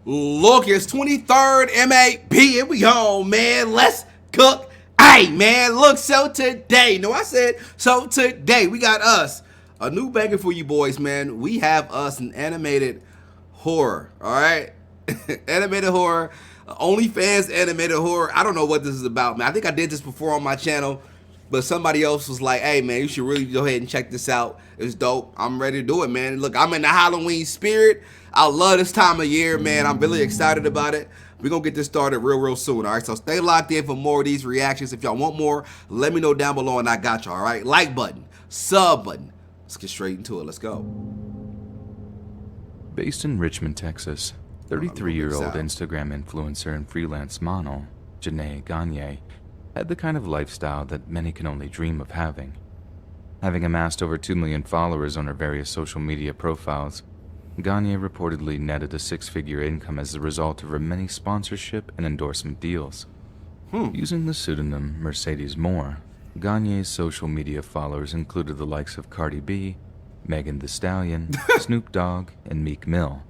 Look, it's 23rd MAB. Here we go, man. Let's cook. Hey, man, look, so today, we got us a new banger for you boys, man. We have us an animated horror, all right? Animated horror, Onlyfans animated horror. I don't know what this is about, man. I think I did this before on my channel, but somebody else was like, hey, man, you should really go ahead and check this out. It's dope. I'm ready to do it, man. Look, I'm in the Halloween spirit. I love this time of year, man. I'm really excited about it. We're going to get this started real soon, all right? So stay locked in for more of these reactions. If y'all want more, let me know down below, and I got y'all, all right? Like button, sub button. Let's get straight into it. Let's go. Based in Richmond, Texas, 33-year-old Instagram influencer and freelance model, Jana G, had the kind of lifestyle that many can only dream of having. Having amassed over 2 million followers on her various social media profiles, Gagne reportedly netted a six-figure income as a result of her many sponsorship and endorsement deals. Using the pseudonym Mercedes Moore, Gagne's social media followers included the likes of Cardi B, Megan Thee Stallion, Snoop Dogg, and Meek Mill,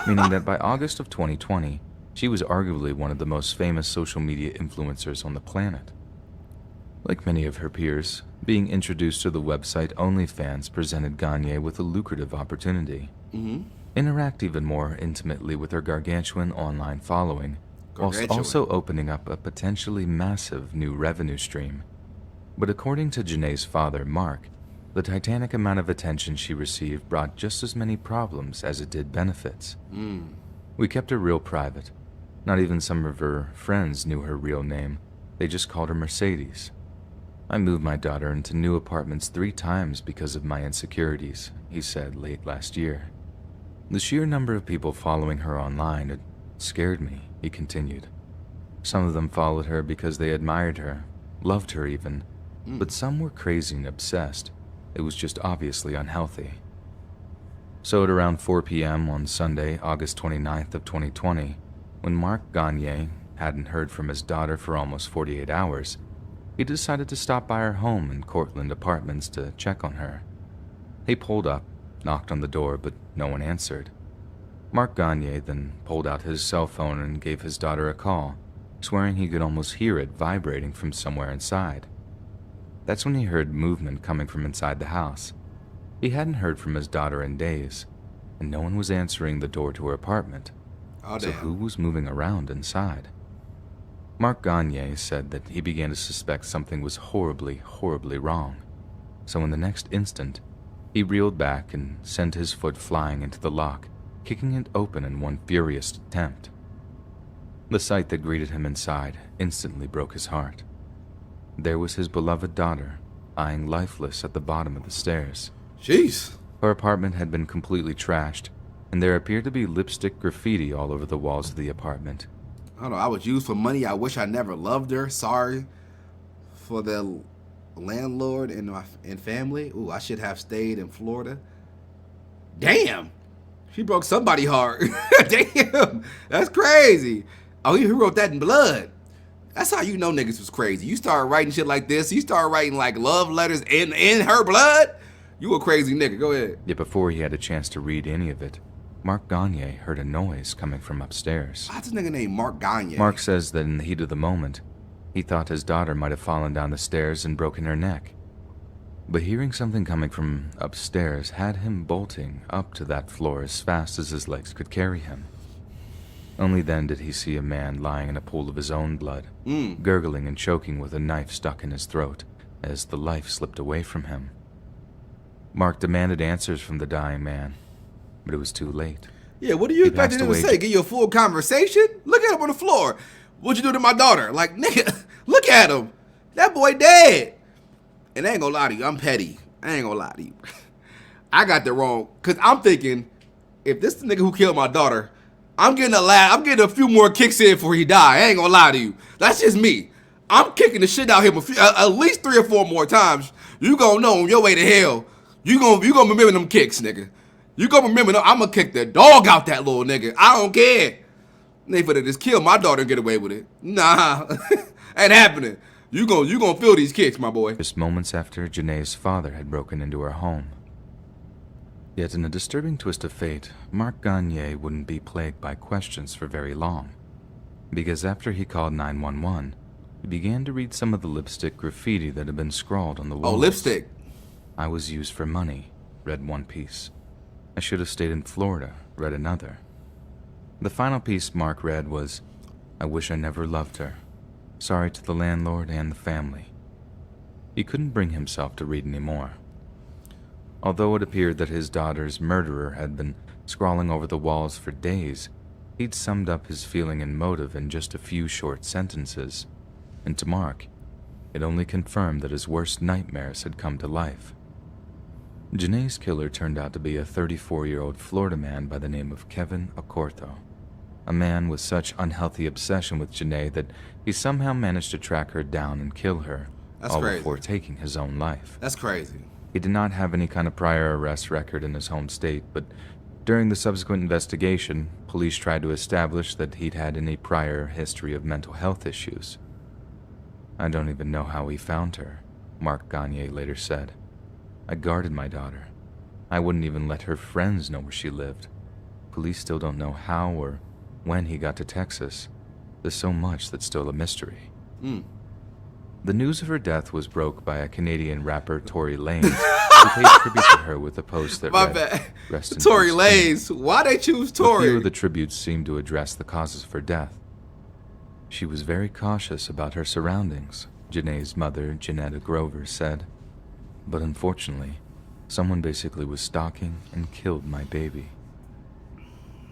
meaning that by August of 2020, she was arguably one of the most famous social media influencers on the planet. Like many of her peers, being introduced to the website Onlyfans presented Gagne with a lucrative opportunity. Interact even more intimately with her gargantuan online following, whilst also opening up a potentially massive new revenue stream. But according to Janae's father, Mark, the titanic amount of attention she received brought just as many problems as it did benefits. We kept her real private. Not even some of her friends knew her real name. They just called her Mercedes. I moved my daughter into new apartments 3 times because of my insecurities, he said late last year. The sheer number of people following her online had scared me, he continued. Some of them followed her because they admired her, loved her even, but some were crazy and obsessed. It was just obviously unhealthy. So at around 4 p.m. on Sunday, August 29th of 2020, when Mark Gagne hadn't heard from his daughter for almost 48 hours, he decided to stop by her home in Cortland Apartments to check on her. He pulled up, knocked on the door, but no one answered. Mark Gagne then pulled out his cell phone and gave his daughter a call, swearing he could almost hear it vibrating from somewhere inside. That's when he heard movement coming from inside the house. He hadn't heard from his daughter in days, and no one was answering the door to her apartment. So who was moving around inside? Mark Gagne said that he began to suspect something was horribly wrong. So in the next instant, he reeled back and sent his foot flying into the lock, kicking it open in one furious attempt. The sight that greeted him inside instantly broke his heart. There was his beloved daughter, lying lifeless at the bottom of the stairs. Jeez. Her apartment had been completely trashed, and there appeared to be lipstick graffiti all over the walls of the apartment. I don't know, I was used for money. I wish I never loved her. Sorry for the landlord and family. Ooh, I should have stayed in Florida. Damn. She broke somebody's heart. Damn. That's crazy. Oh, he wrote that in blood. That's how you know niggas was crazy. You start writing shit like this. You start writing like love letters in her blood. You a crazy nigga. Go ahead. Yet before he had a chance to read any of it, Mark Gagne heard a noise coming from upstairs. What's this nigga named Mark Gagne? Mark says that in the heat of the moment, he thought his daughter might have fallen down the stairs and broken her neck. But hearing something coming from upstairs had him bolting up to that floor as fast as his legs could carry him. Only then did he see a man lying in a pool of his own blood, gurgling and choking with a knife stuck in his throat as the life slipped away from him. Mark demanded answers from the dying man, but it was too late. Yeah, what do you expect him to say? Give you a full conversation? Look at him on the floor. What'd you do to my daughter? Like, nigga, look at him. That boy dead. And I ain't gonna lie to you, I'm petty. I ain't gonna lie to you. I got that wrong, because I'm thinking, if this is the nigga who killed my daughter, I'm getting a few more kicks in before he die. I ain't gonna lie to you. That's just me. I'm kicking the shit out of him at least 3 or 4 more times. You gonna know on your way to hell. You gonna remember them kicks, nigga. You gonna remember them. I'm gonna kick the dog out that little nigga. I don't care. They finna just kill my daughter and get away with it. Nah, ain't happening. You gonna feel these kicks, my boy. Just moments after Janae's father had broken into her home. Yet in a disturbing twist of fate, Mark Gagne wouldn't be plagued by questions for very long. Because after he called 911, he began to read some of the lipstick graffiti that had been scrawled on the walls. Oh, lipstick. "I was used for money," read one piece. "I should have stayed in Florida," read another. The final piece Mark read was, "I wish I never loved her. Sorry to the landlord and the family." He couldn't bring himself to read any more. Although it appeared that his daughter's murderer had been scrawling over the walls for days, he'd summed up his feeling and motive in just a few short sentences. And to Mark, it only confirmed that his worst nightmares had come to life. Janae's killer turned out to be a 34-year-old Florida man by the name of Kevin Ocorto, a man with such unhealthy obsession with Janae that he somehow managed to track her down and kill her, That's all crazy. before taking his own life. That's crazy. He did not have any kind of prior arrest record in his home state, but during the subsequent investigation, police tried to establish that he'd had any prior history of mental health issues. "I don't even know how he found her," Mark Gagne later said. "I guarded my daughter. I wouldn't even let her friends know where she lived. Police still don't know how or when he got to Texas. There's so much that's still a mystery." The news of her death was broke by a Canadian rapper, Tory Lanez, who paid tribute to her with a post that My read, bad. "Rest in Tory peace, Lanez. Why they choose A few Tory? of the tributes seemed to address the causes of her death. "She was very cautious about her surroundings," Janae's mother, Janetta Grover, said. "But unfortunately, someone basically was stalking and killed my baby."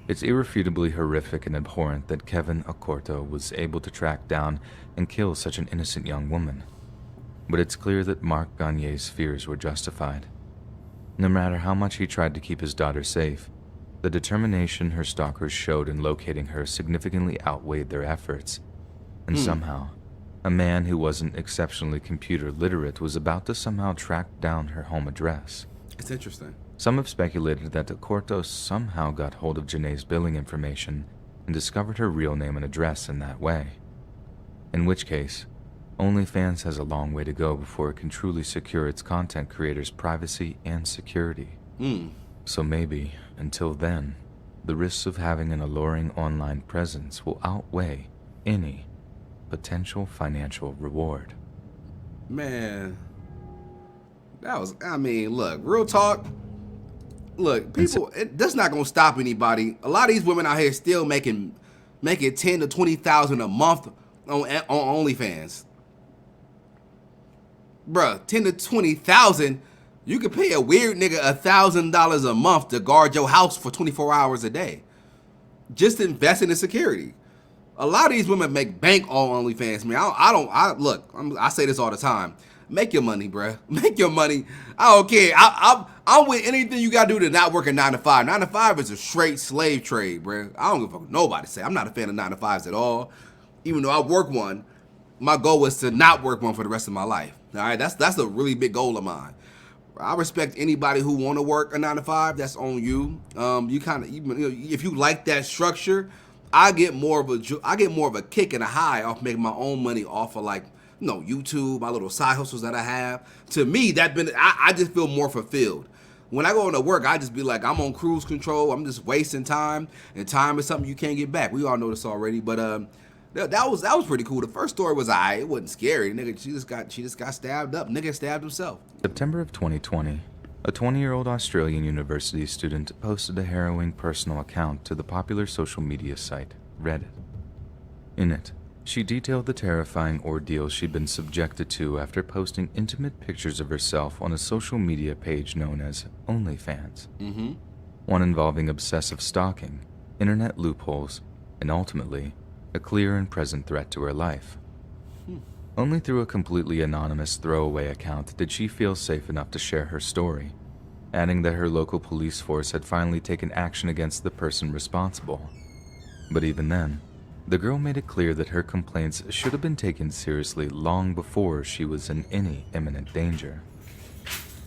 It's irrefutably horrific and abhorrent that Kevin Ocorto was able to track down and kill such an innocent young woman. But it's clear that Mark Gagne's fears were justified. No matter how much he tried to keep his daughter safe, the determination her stalkers showed in locating her significantly outweighed their efforts. And somehow, a man who wasn't exceptionally computer literate was about to somehow track down her home address. It's interesting. Some have speculated that Ocorto somehow got hold of Janae's billing information and discovered her real name and address in that way. In which case, Onlyfans has a long way to go before it can truly secure its content creators' privacy and security. So maybe, until then, the risks of having an alluring online presence will outweigh any potential financial reward. Man, that was, I mean, look, real talk. Look, people, that's not gonna stop anybody. A lot of these women out here still making 10 to 20,000 a month on OnlyFans. Bruh, 10 to 20,000. You could pay a weird nigga $1,000 a month to guard your house for 24 hours a day. Just investing in security. A lot of these women make bank on OnlyFans, man. I say this all the time. Make your money, bruh. Make your money. I don't care. I'm with anything you gotta do to not work a 9 to 5. 9 to 5 is a straight slave trade, bruh. I don't give a fuck what nobody say. I'm not a fan of 9 to 5s at all. Even though I work one, my goal is to not work one for the rest of my life. All right, that's a really big goal of mine. I respect anybody who want to work a 9 to 5. That's on you. You kind of, if you like that structure, I get more of a kick and a high off making my own money off of YouTube, my little side hustles that I have. To me, I just feel more fulfilled. When I go into work, I just be like, I'm on cruise control. I'm just wasting time, and time is something you can't get back. We all know this already, but that was pretty cool. The first story was it wasn't scary. Nigga, she just got stabbed up. Nigga stabbed himself. September of 2020, a 20-year-old Australian university student posted a harrowing personal account to the popular social media site, Reddit. In it, she detailed the terrifying ordeal she'd been subjected to after posting intimate pictures of herself on a social media page known as Onlyfans. One involving obsessive stalking, internet loopholes, and ultimately, a clear and present threat to her life. Only through a completely anonymous throwaway account did she feel safe enough to share her story, adding that her local police force had finally taken action against the person responsible. But even then, the girl made it clear that her complaints should have been taken seriously long before she was in any imminent danger.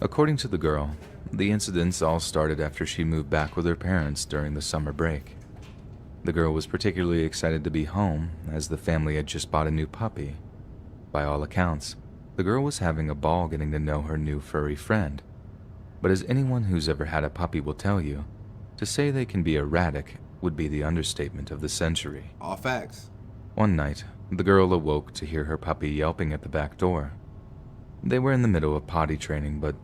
According to the girl, the incidents all started after she moved back with her parents during the summer break. The girl was particularly excited to be home, as the family had just bought a new puppy. By all accounts, the girl was having a ball getting to know her new furry friend. But as anyone who's ever had a puppy will tell you, to say they can be erratic would be the understatement of the century. All facts. One night, the girl awoke to hear her puppy yelping at the back door. They were in the middle of potty training, but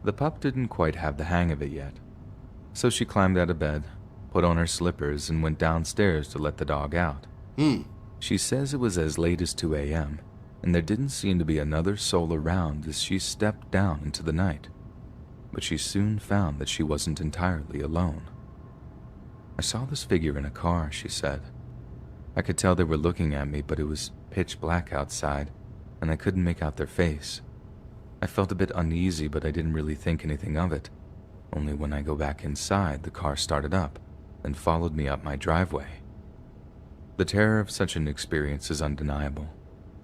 the pup didn't quite have the hang of it yet. So she climbed out of bed, put on her slippers, and went downstairs to let the dog out. She says it was as late as 2 a.m., and there didn't seem to be another soul around as she stepped down into the night. But she soon found that she wasn't entirely alone. I saw this figure in a car, she said. I could tell they were looking at me, but it was pitch black outside, and I couldn't make out their face. I felt a bit uneasy, but I didn't really think anything of it. Only when I go back inside, the car started up and followed me up my driveway. The terror of such an experience is undeniable,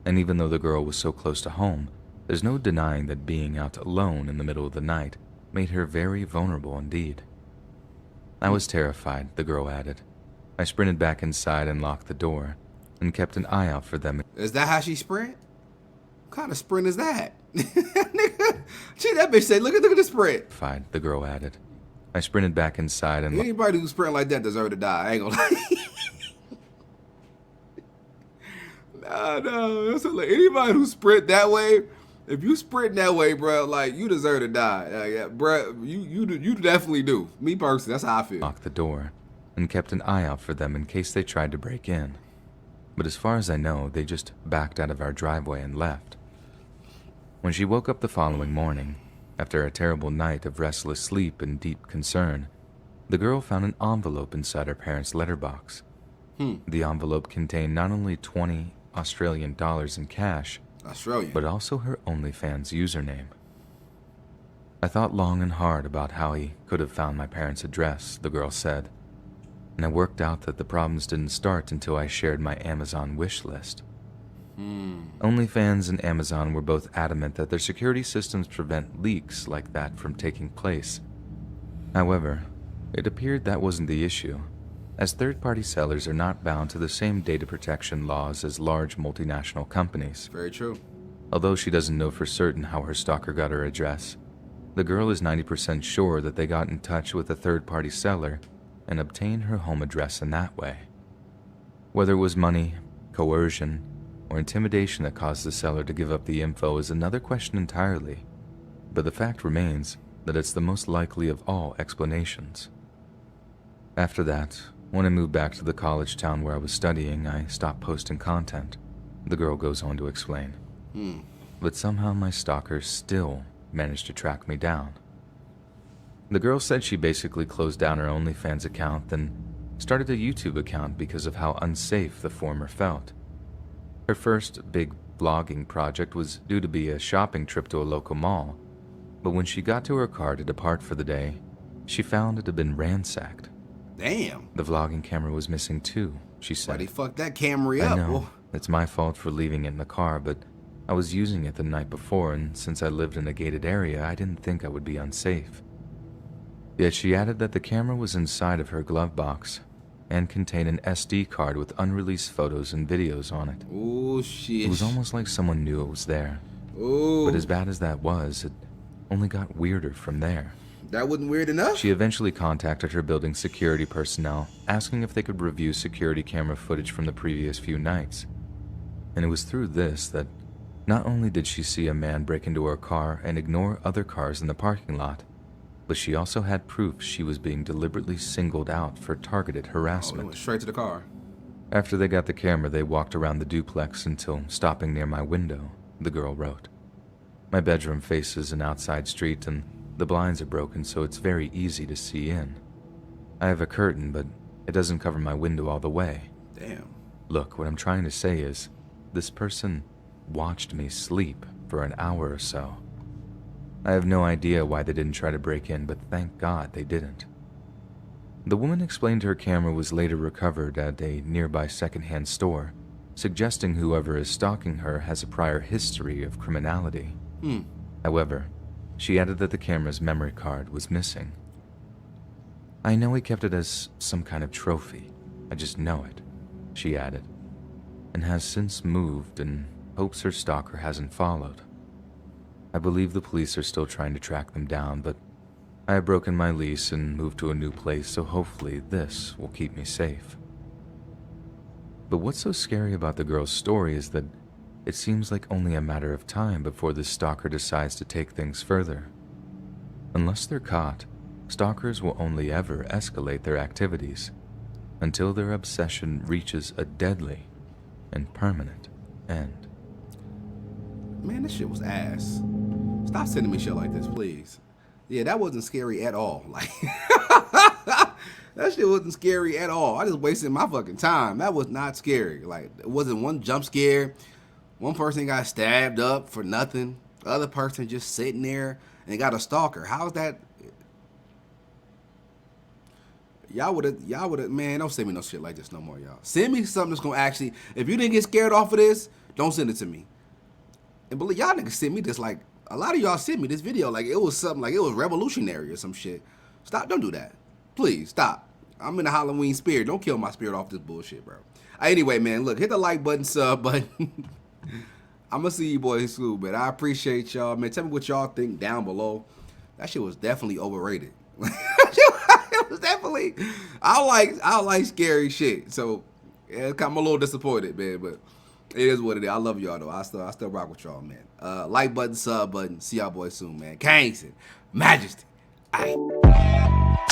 and even though the girl was so close to home, there's no denying that being out alone in the middle of the night made her very vulnerable indeed. I was terrified, the girl added. I sprinted back inside and locked the door, and kept an eye out for them. Is that how she sprint? What kind of sprint is that? Nigga, see that bitch say, look at the sprint. The girl added. I sprinted back inside and anybody who sprint like that deserve to die. I ain't gonna lie. No. That's like, anybody who sprint that way, if you sprint that way, bro, like you deserve to die. Yeah, bro, you definitely do. Me personally, that's how I feel. Locked the door and kept an eye out for them in case they tried to break in. But as far as I know, they just backed out of our driveway and left. When she woke up the following morning, after a terrible night of restless sleep and deep concern, the girl found an envelope inside her parents' letterbox. The envelope contained not only 20 Australian dollars in cash, but also her Onlyfans username. I thought long and hard about how he could have found my parents' address, the girl said, and I worked out that the problems didn't start until I shared my Amazon wish list. Onlyfans and Amazon were both adamant that their security systems prevent leaks like that from taking place. However, it appeared that wasn't the issue, as third-party sellers are not bound to the same data protection laws as large multinational companies. Very true. Although she doesn't know for certain how her stalker got her address, the girl is 90% sure that they got in touch with a third-party seller and obtained her home address in that way. Whether it was money, coercion, or intimidation that caused the seller to give up the info is another question entirely, but the fact remains that it's the most likely of all explanations. After that, when I moved back to the college town where I was studying, I stopped posting content, the girl goes on to explain. But somehow my stalker still managed to track me down. The girl said she basically closed down her OnlyFans account, then started a YouTube account because of how unsafe the former felt. Her first big vlogging project was due to be a shopping trip to a local mall, but when she got to her car to depart for the day, she found it had been ransacked. Damn. The vlogging camera was missing too, she said. Why they fucked that Camry up? I know, it's my fault for leaving it in the car, but I was using it the night before, and since I lived in a gated area, I didn't think I would be unsafe. Yet she added that the camera was inside of her glove box and contained an SD card with unreleased photos and videos on it. Oh, shit. It was almost like someone knew it was there. Ooh. But as bad as that was, it only got weirder from there. That wasn't weird enough? She eventually contacted her building's security personnel, asking if they could review security camera footage from the previous few nights. And it was through this that not only did she see a man break into her car and ignore other cars in the parking lot, but she also had proof she was being deliberately singled out for targeted harassment. Went straight to the car. After they got the camera, they walked around the duplex until stopping near my window, the girl wrote. My bedroom faces an outside street and the blinds are broken, so it's very easy to see in. I have a curtain, but it doesn't cover my window all the way. Damn. Look, what I'm trying to say is, this person watched me sleep for an hour or so. I have no idea why they didn't try to break in, but thank God they didn't. The woman explained her camera was later recovered at a nearby secondhand store, suggesting whoever is stalking her has a prior history of criminality. However, she added that the camera's memory card was missing. I know he kept it as some kind of trophy. I just know it, she added, and has since moved and hopes her stalker hasn't followed. I believe the police are still trying to track them down, but I have broken my lease and moved to a new place, so hopefully this will keep me safe. But what's so scary about the girl's story is that it seems like only a matter of time before this stalker decides to take things further. Unless they're caught, stalkers will only ever escalate their activities until their obsession reaches a deadly and permanent end. Man, this shit was ass. Stop sending me shit like this, please. Yeah, that wasn't scary at all. Like, that shit wasn't scary at all. I just wasted my fucking time. That was not scary. Like, it wasn't one jump scare. One person got stabbed up for nothing. The other person just sitting there and got a stalker. How's that? Y'all would have, man, don't send me no shit like this no more, y'all. Send me something that's gonna actually, if you didn't get scared off of this, don't send it to me. And believe y'all niggas sent me this, like, a lot of y'all sent me this video like it was something, like it was revolutionary or some shit. Stop, don't do that. Please, stop. I'm in the Halloween spirit. Don't kill my spirit off this bullshit, bro. Anyway, man, look, hit the like button, sub button. I'm gonna see you boys soon, man. I appreciate y'all, man. Tell me what y'all think down below. That shit was definitely overrated. It was definitely, I like scary shit. So yeah, I'm a little disappointed, man, but it is what it is. I love y'all though. I still rock with y'all, man. Like button, sub button. See y'all boys soon, man. Kingston, Majesty. Aight.